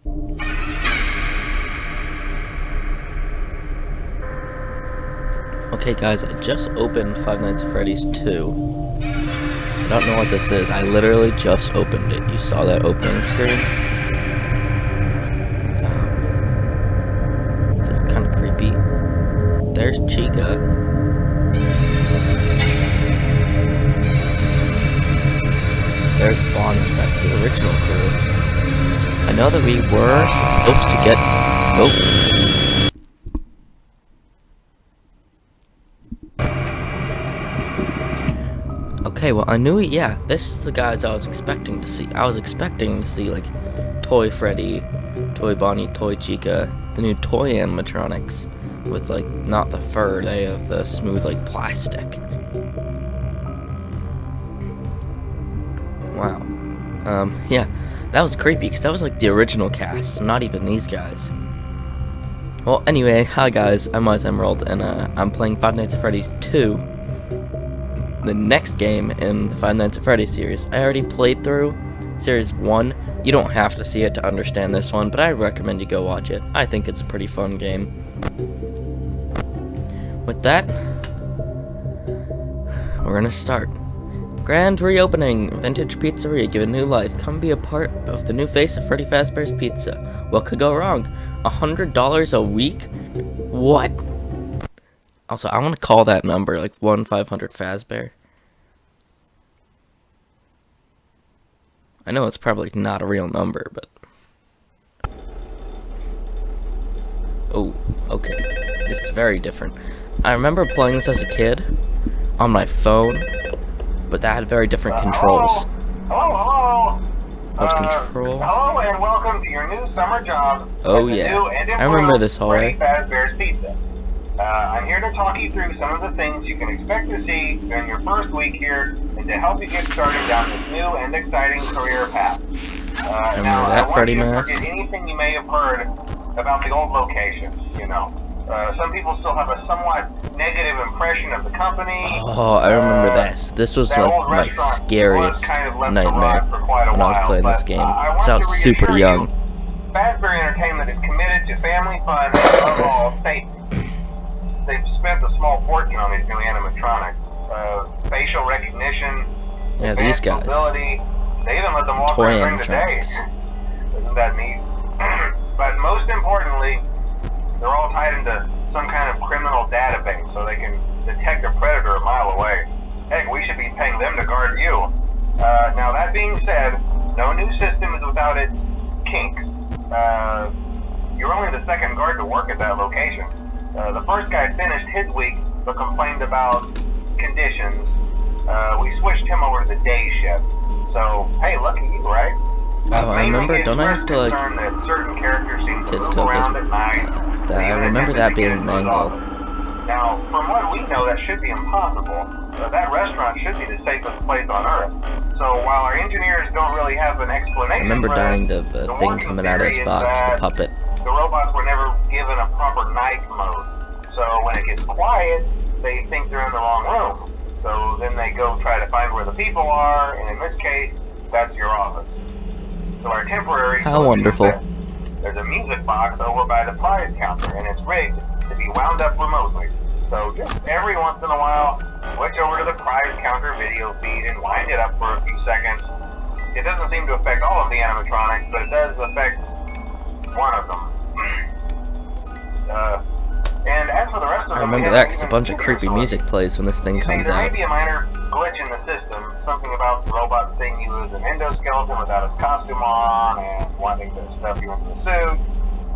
Okay guys, I just opened Five Nights at Freddy's 2. I don't know what this is. I literally just opened it. You saw that opening screen? This is kind of creepy. There's Chica. There's Bonnie. That's the original crew. I know that we were supposed to get... Oh. Okay, well, I knew it. Yeah, this is the guys I was expecting to see. I was expecting to see, like, Toy Freddy, Toy Bonnie, Toy Chica, the new toy animatronics with, like, not the fur, they have the smooth, like, plastic. Wow. Yeah, that was creepy, because that was, like, the original cast, not even these guys. Well, anyway, hi guys, I'm Wise Emerald, and, I'm playing Five Nights at Freddy's 2. The next game in the Five Nights at Freddy's series. I already played through Series 1. You don't have to see it to understand this one, but I recommend you go watch it. I think it's a pretty fun game. With that, we're gonna start. Grand reopening. Vintage Pizzeria given new life. Come be a part of the new face of Freddy Fazbear's Pizza. What could go wrong? $100 a week? What? Also, I want to call that number, like, 1-500 Fazbear. I know it's probably not a real number, but... Oh, okay. This is very different. I remember playing this as a kid on my phone, but that had very different controls. Hello. Those control... Hello and welcome to your new summer job. Oh, yeah. I remember this hallway. Freddy Fazbear's Pizza. I'm here to talk you through some of the things you can expect to see during your first week here and to help you get started down this new and exciting career path. Now, I want you to forget anything you may have heard about the old locations, you know. Some people still have a somewhat negative impression of the company. Oh, I remember this. This was like my scariest nightmare when I was playing this game. Because I was super young. Fazbear Entertainment is committed to family fun and above all safety. They've spent a small fortune on these new animatronics. Facial recognition, yeah, these guys. Mobility. They even let them walk around during the day. Isn't that neat? But most importantly, they're all tied into some kind of criminal database so they can detect a predator a mile away. Heck, we should be paying them to guard you. Now that being said, no new system is without its kinks. You're only the second guard to work at that location. The first guy finished his week, but complained about conditions. We switched him over to the day shift. So, hey, lucky you, right? Oh, I remember, don't I have to, like, that certain characters seem to kiss move code around this? at night. I remember that being mangled. Now, from what we know, that should be impossible. That restaurant should be the safest place on Earth. So, while our engineers don't really have an explanation, I remember dying to the thing coming out of his box, the puppet. The robots were never given a proper night mode. So when it gets quiet, they think they're in the wrong room. So then they go try to find where the people are, and in this case, that's your office. So our temporary... How wonderful. There's a music box over by the prize counter, and it's rigged to be wound up remotely. So just every once in a while, switch over to the prize counter video feed and wind it up for a few seconds. It doesn't seem to affect all of the animatronics, but it does affect one of them. And as for the rest of them, I remember that because a bunch of creepy music plays when this thing comes there out. may be a minor glitch in the system, something about the robot seeing you as an endoskeleton without his costume on and wanting to stuff you into a suit.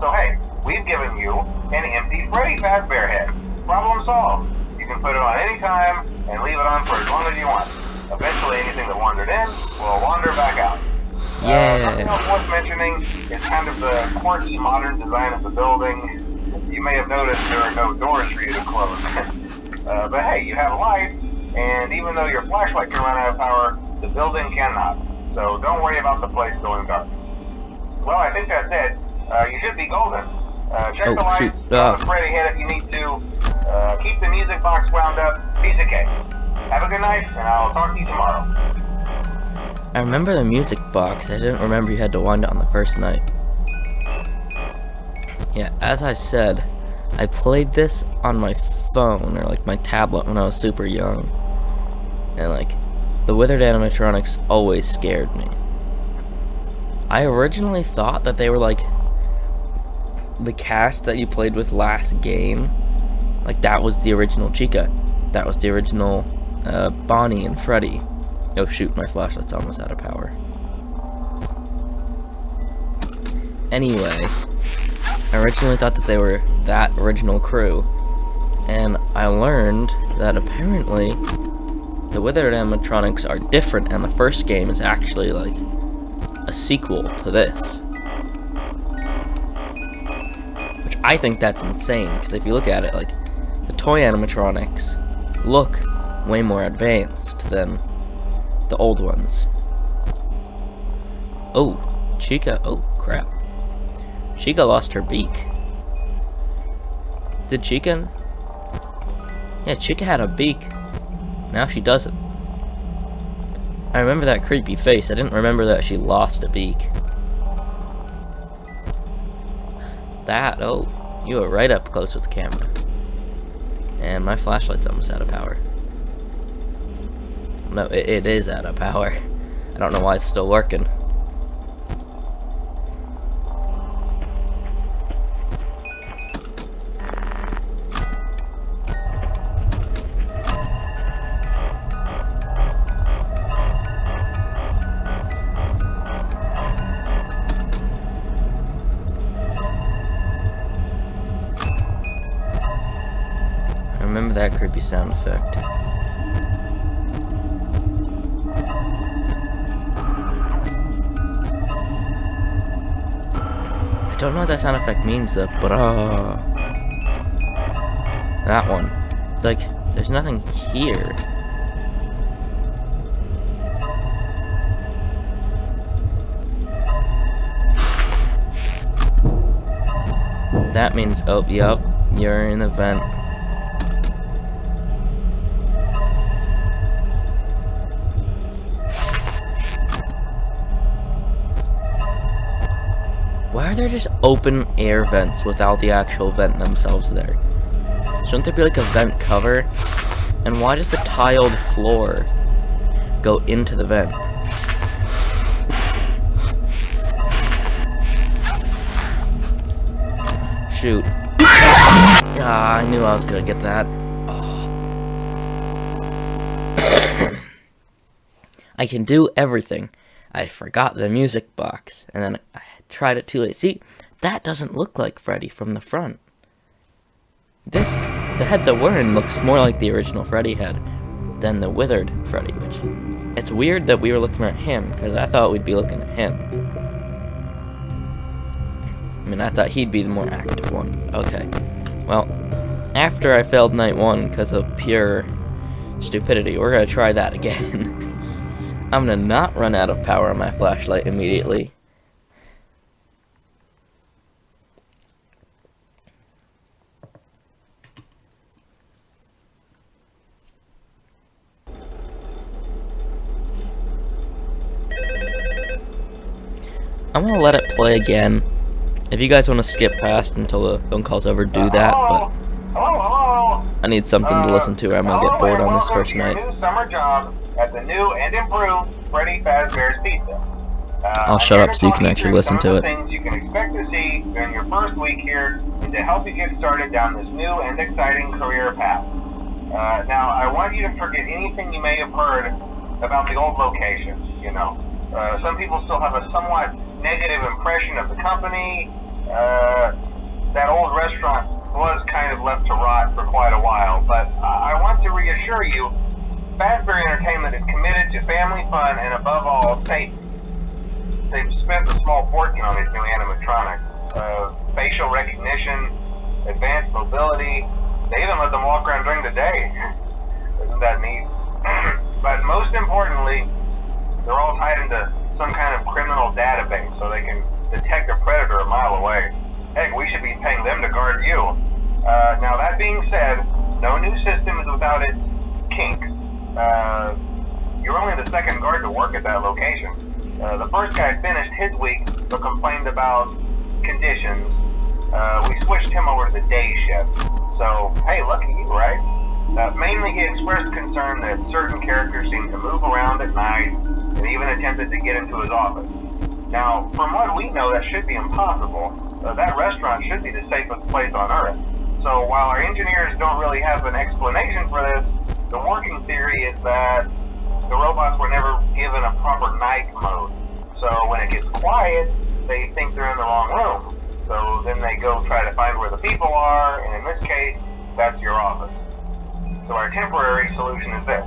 So hey, we've given you an empty Freddy Fazbear head. Problem solved. You can put it on any time and leave it on for as long as you want. Eventually anything that wandered in will wander back out. Something else worth mentioning is kind of the quirky modern design of the building. You may have noticed there are no doors for you to close. But hey, you have light, and even though your flashlight can run out of power, the building cannot. So don't worry about the place going dark. Well, I think that's it. You should be golden. Check the lights, on the Freddy head if you need to. Keep the music box wound up. Piece of cake. Have a good night, and I'll talk to you tomorrow. I remember the music box. I didn't remember you had to wind it on the first night. Yeah, as I said, I played this on my phone, or like my tablet when I was super young. And like, the withered animatronics always scared me. I originally thought that they were like the cast that you played with last game. Like, that was the original Chica. That was the original Bonnie and Freddy. Oh shoot, my flashlight's almost out of power. Anyway, I originally thought that they were that original crew. And I learned that apparently the withered animatronics are different, and the first game is actually like a sequel to this. Which I think that's insane, because if you look at it, like, the toy animatronics look way more advanced than the old ones. Oh, Chica, oh crap. Chica lost her beak. Did Chica? Yeah, Chica had a beak. Now she doesn't. I remember that creepy face. I didn't remember that she lost a beak. That, oh, you were right up close with the camera. And my flashlight's almost out of power. No, it is out of power. I don't know why it's still working. I remember that creepy sound effect. I don't know what that sound effect means though, but that one. It's like, there's nothing here. That means, oh, yep, you're in the vent. Why are there just open air vents without the actual vent themselves there? Shouldn't there be like a vent cover? And why does the tiled floor go into the vent? Shoot. Ah, I knew I was gonna get that. Oh. I can do everything. I forgot the music box, and then I tried it too late. See, that doesn't look like Freddy from the front. The head that we're in looks more like the original Freddy head than the withered Freddy, which, it's weird that we were looking at him, because I thought we'd be looking at him. I mean, I thought he'd be the more active one. Okay. Well, after I failed night 1 because of pure stupidity, we're gonna try that again. I'm gonna not run out of power on my flashlight immediately. I'm gonna let it play again. If you guys want to skip past until the phone call's over, do that, but I need something to listen to or I'm gonna get bored on this first night. New summer job at the new and improved Freddy Fazbear's Pizza. I'll shut up so you can actually listen to it. Things you can expect to see during your first week here and to help you get started down this new and exciting career path. Now, I want you to forget anything you may have heard about the old locations, you know. Some people still have a somewhat negative impression of the company. That old restaurant was kind of left to rot for quite a while, but I want to reassure you, Fazbear Entertainment is committed to family fun and above all, safety. They've spent a small fortune on these new animatronics. Facial recognition, advanced mobility, they even let them walk around during the day. Isn't that neat? But most importantly, they're all tied into some kind of criminal database so they can detect a predator a mile away. Heck, we should be paying them to guard you. Now that being said, no new system is without its kinks. You're only the second guard to work at that location. The first guy finished his week but complained about conditions. we switched him over to the day shift. So, hey, lucky you, right? Mainly he expressed concern that certain characters seemed to move around at night and even attempted to get into his office. Now, from what we know, that should be impossible. That restaurant should be the safest place on Earth. So while our engineers don't really have an explanation for this, the working theory is that the robots were never given a proper night mode. So when it gets quiet, they think they're in the wrong room. So then they go try to find where the people are, and in this case, that's your office. So our temporary solution is this.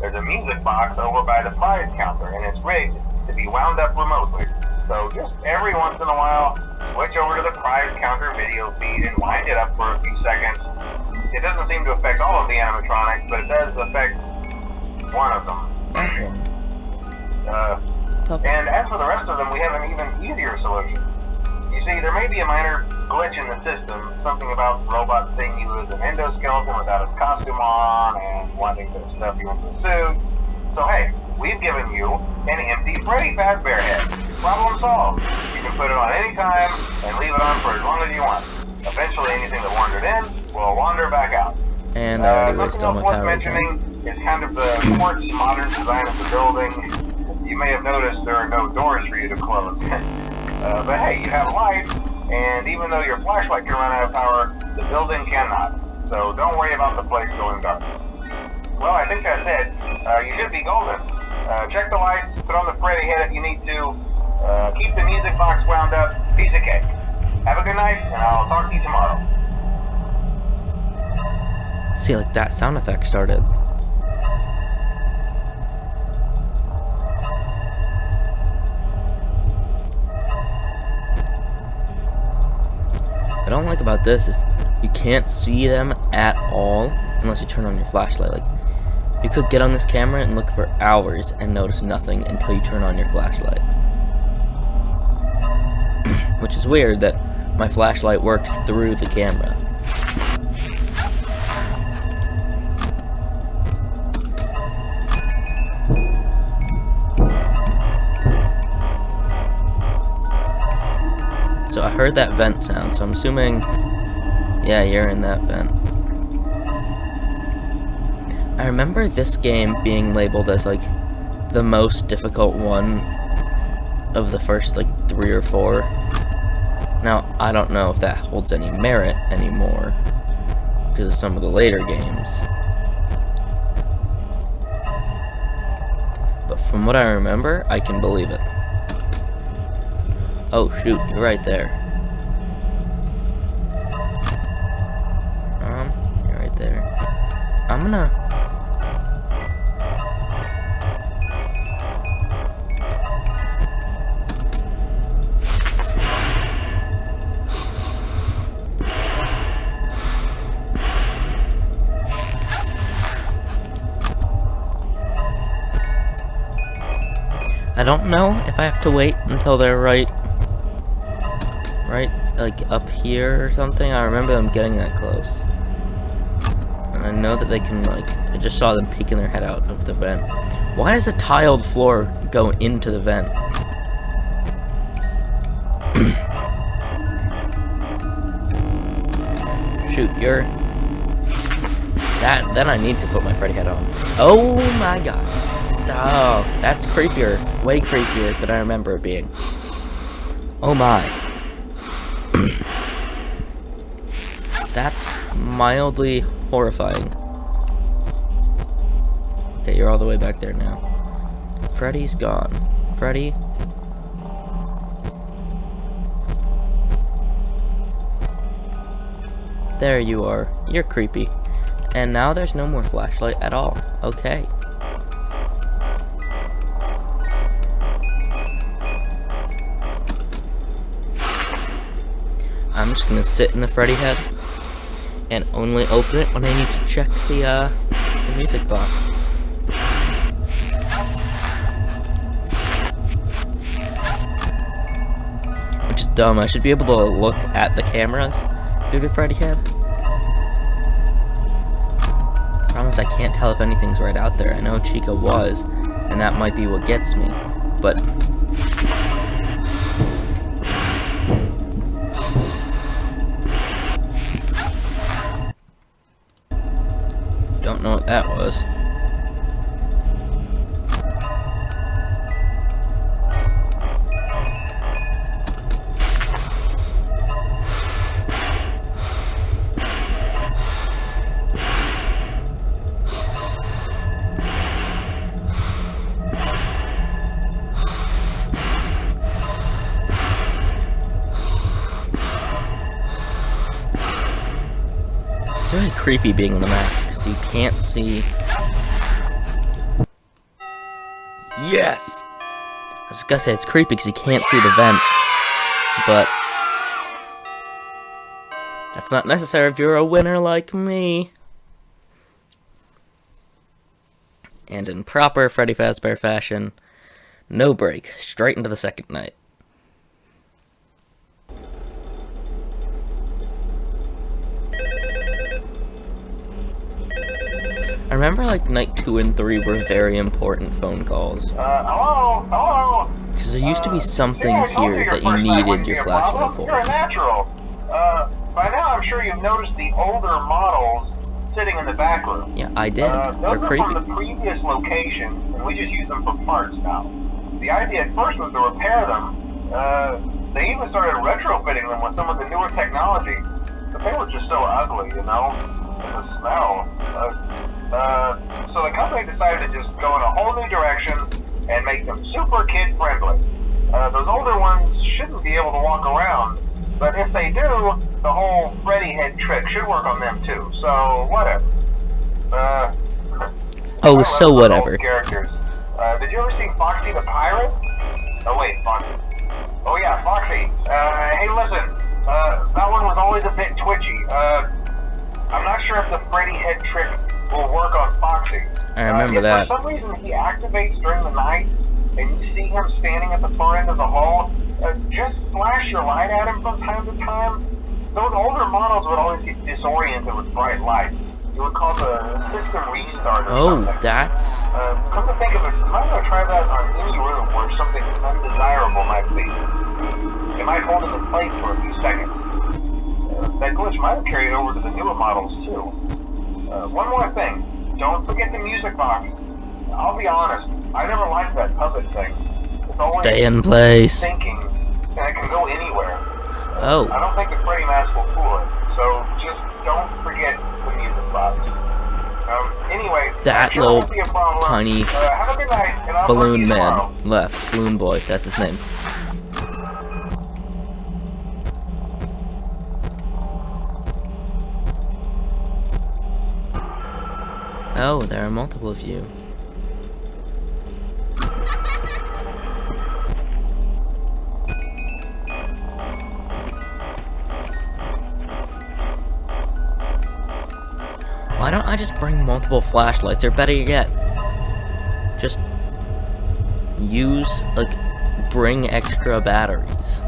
There's a music box over by the prize counter, and it's rigged to be wound up remotely. So just every once in a while, switch over to the prize counter video feed and wind it up for a few seconds. It doesn't seem to affect all of the animatronics, but it does affect one of them. And as for the rest of them, we have an even easier solution. You see, there may be a minor glitch in the system, something about the robot seeing you as an endoskeleton without its costume on and wanting to stuff you into a suit. So hey, we've given you an empty Freddy Fazbear head. Problem solved. You can put it on any time and leave it on for as long as you want. Eventually anything that wandered in will wander back out. And something else worth mentioning is kind of the quartz modern design of the building. You may have noticed there are no doors for you to close. But hey, you have lights, and even though your flashlight can run out of power, the building cannot. So don't worry about the place going dark. Well, I think that's it. You should be golden. Check the lights, put on the Freddy head if you need to. Keep the music box wound up. Piece of cake. Have a good night, and I'll talk to you tomorrow. See, like that sound effect started. What I don't like about this is you can't see them at all unless you turn on your flashlight. Like, you could get on this camera and look for hours and notice nothing until you turn on your flashlight. Which is weird that my flashlight works through the camera. So I heard that vent sound, so I'm assuming, yeah, you're in that vent. I remember this game being labeled as, like, the most difficult one of the first, like, 3 or 4. Now, I don't know if that holds any merit anymore, because of some of the later games. But from what I remember, I can believe it. Oh shoot, you're right there. You're right there. I'm gonna... I don't know if I have to wait until they're right, like, up here or something. I remember them getting that close. And I know that they can, like, I just saw them peeking their head out of the vent. Why does a tiled floor go into the vent? Shoot, you're... Then I need to put my Freddy head on. Oh my god. Oh, that's creepier. Way creepier than I remember it being. Oh my. That's mildly horrifying. Okay, you're all the way back there now. Freddy's gone. Freddy. There you are. You're creepy. And now there's no more flashlight at all. Okay. I'm just gonna sit in the Freddy head and only open it when I need to check the music box. Which is dumb. I should be able to look at the cameras through the Freddy head. The problem is I can't tell if anything's right out there. I know Chica was, and that might be what gets me, but... know what that was. It's really creepy being in the mask because you can't see. Yes! I was gonna say it's creepy because you can't see the vents, but that's not necessary if you're a winner like me. And in proper Freddy Fazbear fashion, no break, straight into the second night. I remember like night 2 and 3 were very important phone calls. Hello? Because there used to be something See, I told here you that you first night needed wouldn't be your a flashlight problem. for. You're a natural. By now I'm sure you've noticed the older models sitting in the back room. Yeah, I did. Those They're are creepy. from the previous location, and we just use them for parts now. The idea at first was to repair them. They even started retrofitting them with some of the newer technology, but they were just so ugly, you know? The smell. So the company decided to just go in a whole new direction and make them super kid-friendly. Those older ones shouldn't be able to walk around, but if they do, the whole Freddy head trick should work on them too, so whatever. Oh, so whatever. Characters. Did you ever see Foxy the Pirate? Oh wait, Foxy. Oh yeah, Foxy. Hey listen, that one was always a bit twitchy. I'm not sure if the Freddy head trick will work on Foxy. I remember that. If for some reason he activates during the night, and you see him standing at the far end of the hall, just flash your light at him from time to time. Those older models would always get disoriented with bright lights. It would cause a system restart or something. That's... Come to think of it, might want to try that on any room where something undesirable might be. It might hold him in place for a few seconds. That glitch might have carried over to the newer models too. One more thing, don't forget the music box. I'll be honest, I never liked that puppet thing. It's always Stay in place. thinking, and it can go anywhere. Oh. I don't think the Freddy mask will fool it, so just don't forget the music box. Anyway, That sure little won't be a problem. tiny Have a good night, and I'll talk to balloon you man tomorrow. left. Balloon boy, that's his name. Oh, there are multiple of you. Why don't I just bring multiple flashlights, or better yet, just use, like, bring extra batteries.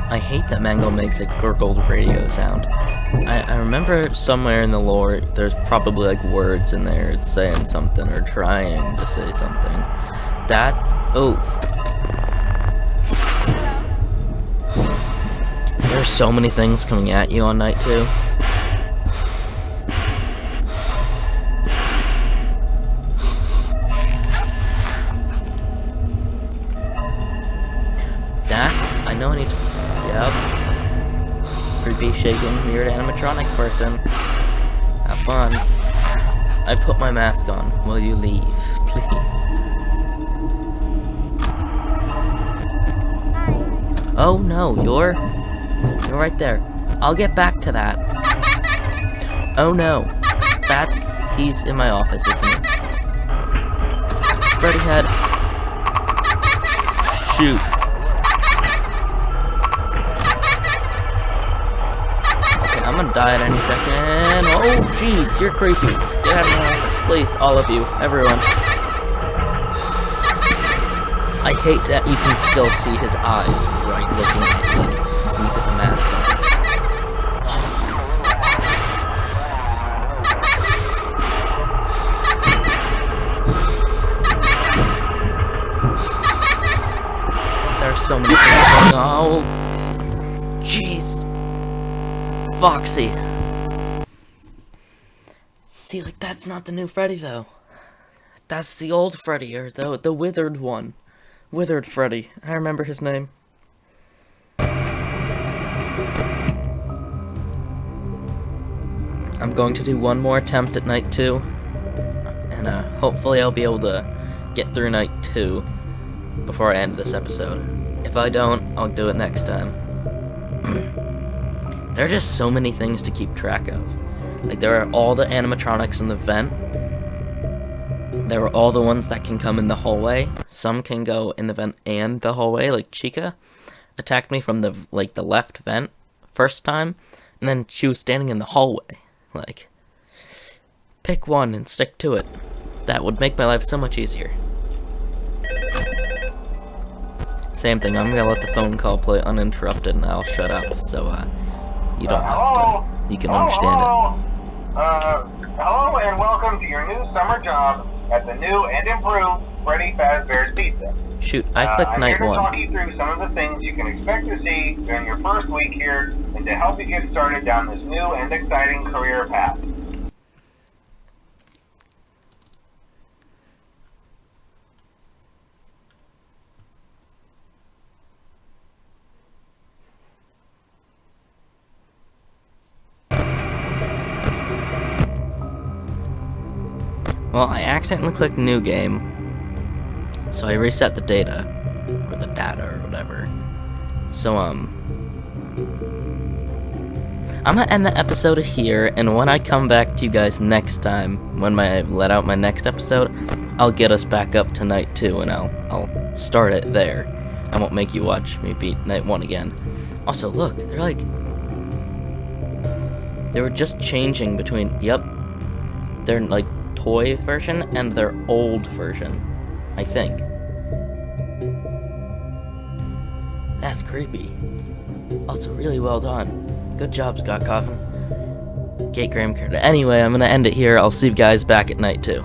I hate that Mango makes a gurgled radio sound. I remember somewhere in the lore, there's probably like words in there, it's saying something or trying to say something. That, oh. There's so many things coming at you on night 2. That, I know I need to, yep. Creepy, shaking, weird animatronic person. Have fun. I put my mask on. Will you leave, please? Oh no, you're right there. I'll get back to that. Oh no. He's in my office, isn't he? Freddy head. Shoot. Okay, I'm gonna die at any second. Oh, jeez, you're creepy. Get out of my office, please. All of you. Everyone. I hate that you can still see his eyes right looking at you when you put the mask on. There's so many things. Oh, jeez. Foxy. See, like, that's not the new Freddy, though. That's the old Freddy, or the withered one. Withered Freddy. I remember his name. I'm going to do one more attempt at night 2. And hopefully I'll be able to get through night 2 before I end this episode. If I don't, I'll do it next time. There are just so many things to keep track of. Like, there are all the animatronics in the vent. There are all the ones that can come in the hallway. Some can go in the vent and the hallway, like Chica attacked me from the left vent first time, and then she was standing in the hallway. Like, pick one and stick to it. That would make my life so much easier. Same thing, I'm gonna let the phone call play uninterrupted and I'll shut up, so you don't have to, you can understand it. Hello and welcome to your new summer job at the new and improved Freddy Fazbear's Pizza. Shoot, I clicked night 1. I'm here to talk you through some of the things you can expect to see during your first week here and to help you get started down this new and exciting career path. Well, I accidentally clicked new game, so I reset the data, or the data, or whatever. So, I'm gonna end the episode here, and when I come back to you guys next time, when I let out my next episode, I'll get us back up to night 2, and I'll start it there. I won't make you watch me beat night 1 again. Also, look, they were just changing between, yep, they're like, toy version and their old version, I think. That's creepy. Also, really well done. Good job, Scott Coffin. Kate Graham character. Anyway, I'm gonna end it here. I'll see you guys back at night 2.